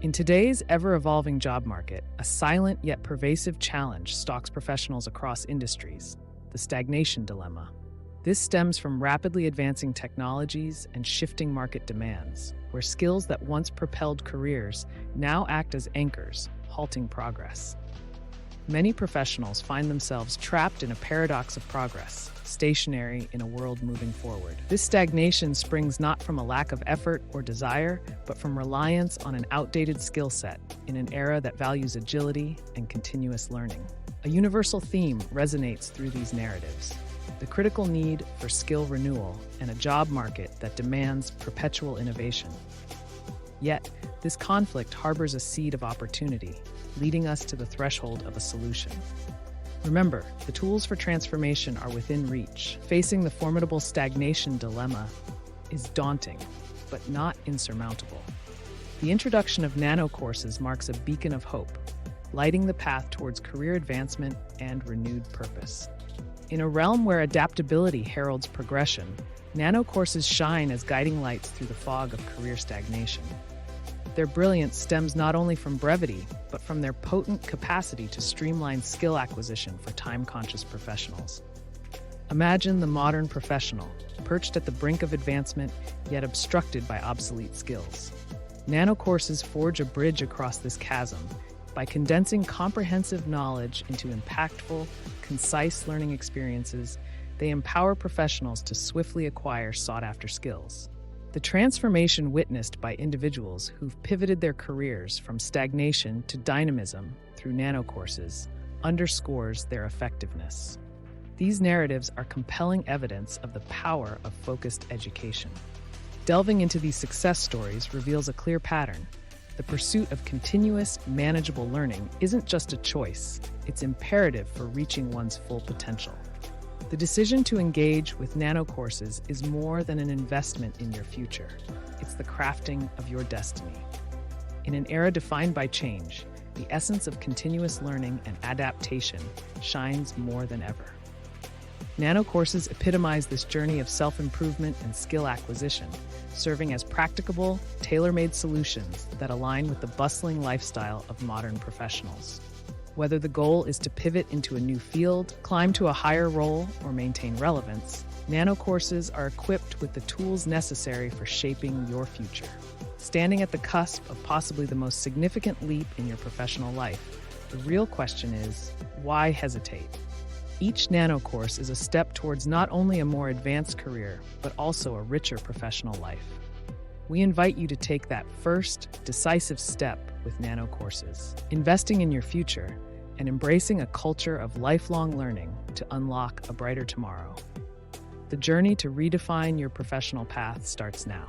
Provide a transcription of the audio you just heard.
In today's ever-evolving job market, a silent yet pervasive challenge stalks professionals across industries: the stagnation dilemma. This stems from rapidly advancing technologies and shifting market demands, where skills that once propelled careers now act as anchors, halting progress. Many professionals find themselves trapped in a paradox of progress, stationary in a world moving forward. This stagnation springs not from a lack of effort or desire, but from reliance on an outdated skill set in an era that values agility and continuous learning. A universal theme resonates through these narratives: the critical need for skill renewal and a job market that demands perpetual innovation. Yet, this conflict harbors a seed of opportunity, leading us to the threshold of a solution. Remember, the tools for transformation are within reach. Facing the formidable stagnation dilemma is daunting, but not insurmountable. The introduction of Nano Courses marks a beacon of hope, lighting the path towards career advancement and renewed purpose. In a realm where adaptability heralds progression, Nano Courses shine as guiding lights through the fog of career stagnation. Their brilliance stems not only from brevity, but from their potent capacity to streamline skill acquisition for time-conscious professionals. Imagine the modern professional, perched at the brink of advancement, yet obstructed by obsolete skills. Nano Courses forge a bridge across this chasm by condensing comprehensive knowledge into impactful, concise learning experiences. They empower professionals to swiftly acquire sought-after skills. The transformation witnessed by individuals who've pivoted their careers from stagnation to dynamism through Nano Courses underscores their effectiveness. These narratives are compelling evidence of the power of focused education. Delving into these success stories reveals a clear pattern. The pursuit of continuous, manageable learning isn't just a choice, it's imperative for reaching one's full potential. The decision to engage with Nano Courses is more than an investment in your future. It's the crafting of your destiny. In an era defined by change, the essence of continuous learning and adaptation shines more than ever. Nano Courses epitomize this journey of self-improvement and skill acquisition, serving as practicable, tailor-made solutions that align with the bustling lifestyle of modern professionals. Whether the goal is to pivot into a new field, climb to a higher role, or maintain relevance, Nano Courses are equipped with the tools necessary for shaping your future. Standing at the cusp of possibly the most significant leap in your professional life, the real question is, why hesitate? Each Nano Course is a step towards not only a more advanced career, but also a richer professional life. We invite you to take that first, decisive step with Nano Courses, investing in your future and embracing a culture of lifelong learning to unlock a brighter tomorrow. The journey to redefine your professional path starts now.